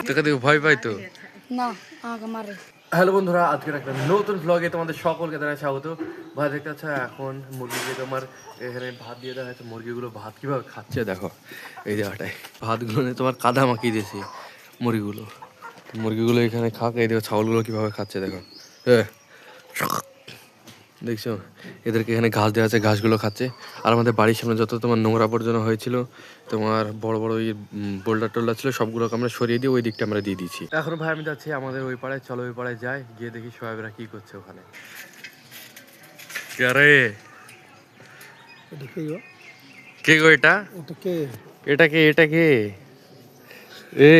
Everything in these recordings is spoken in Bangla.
তোকে দেখে ভয় পাই তো না আমাকে মারে। হ্যালো বন্ধুরা, আজকের একটা নতুন ব্লগে তোমাদের সকলকে জানাই স্বাগত। ভাই দেখতে পাচ্ছ এখন মুরগিকে তোমার এখানে ভাত দিয়ে দেওয়া হয়েছে। মুরগিগুলো ভাত কিভাবে খাচ্ছে দেখো, এই জায়গাটায় ভাতগুলো নিয়ে তোমার কাদা মাখিয়ে দিয়েছি মুরগিগুলো। মুরগিগুলো এখানে খাক, এই দেখো ছাগলগুলো কিভাবে খাচ্ছে দেখো, দেখছো এদেরকে এখানে ঘাস দেওয়া আছে, ঘাসগুলো খাচ্ছে। আর আমাদের বাড়ির সামনে যত তোমার নোংরা আবর্জনা হয়েছিল, তোমার বড় বড় ওই বোল্ডার টোল্ডার ছিল, সবগুলোকে আমরা সরিয়ে দিয়ে ওই দিকটা আমরা দিয়ে দিয়েছি। এখন ভাই আমি যাচ্ছি আমাদের ওই পাড়ায়, চলো ওই পাড়ায় যাই, গিয়ে দেখি সোয়াইবরা কি করছে ওখানে। কে গো এটা? এটা কে? এটা কে? এ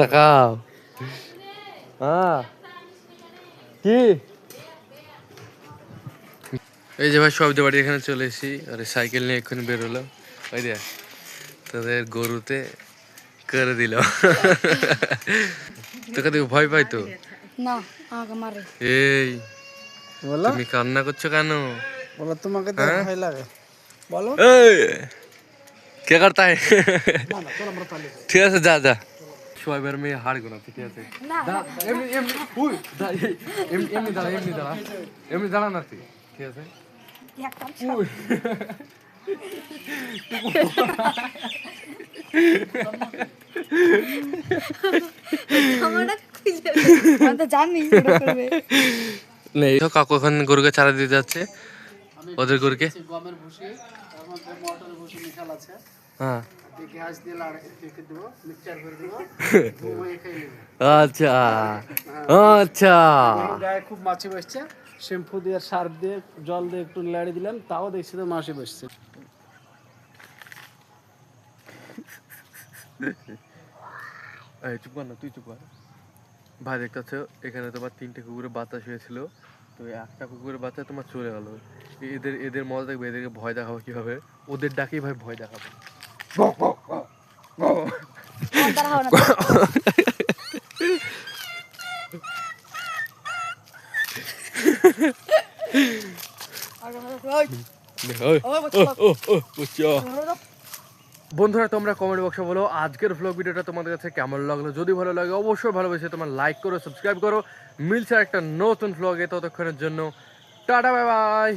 তাকাও। হ্যাঁ কি? এই যে ভাই সবদের বাড়ি এখানে চলে এসেছি, আর সাইকেল নিয়ে এক্ষুনি বেরোলো। ওই দেখ তাদের গরুতে করে দিল। তোকে দেখে ভয় পাই তো। না আমাকে মারে। এই তুমি কান্না করছো কেন? বলো তোমাকে তো ভয় লাগে, বলো। এই কে করতা है? ঠিক আছে যা যা। সোয়াইবার মেয়ে হারগো না, ঠিক আছে? এমনি এমনি উই এমনি দাঁড়া, এমনি দাঁড়া, এমনি দাঁড়া না তুই, ঠিক আছে? উই আমি তো জানি নেই তো। কাকু এখন গরুকে চারা দিতে যাচ্ছে, ওদের গরুকে। গমের ভুসি, তার মধ্যে মটরের ভুসি মিশাল আছে। হ্যাঁ গ্যাস দিয়ে রেখে দেবো, মিক্সচার করে দেবো, ঘুমিয়ে খেয়ে নেবে। আচ্ছা আচ্ছা। গায়ে খুব মাছি বসছে, শ্যাম্পু দিয়ে সার্ফ দিয়ে জল দিয়ে একটু লাড়ি দিলাম, তাও দেখছি তো মাছি বসছে। এই চুপ কর না, তুই চুপ কর। ভাই দেখতে পাচ্ছ এখানে তোমার 3টে কুকুরের বাচ্চা শুয়েছিল, তো একটা কুকুরের বাচ্চা তোমার চলে গেল। এদের এদের মজা দেখবে, এদেরকে ভয় দেখাবো কিভাবে, ওদের ডাকেই ভাই ভয় দেখাবো। বন্ধুরা তোমরা কমেন্ট বক্সে বলো আজকের ভ্লগ ভিডিওটা তোমাদের কাছে কেমন লাগলো। যদি ভালো লাগে অবশ্যই ভালোবেসে তোমার লাইক করো, সাবস্ক্রাইব করো। মিলছে একটা নতুন ভ্লগে, ততক্ষণের জন্য টাটা বাই বাই।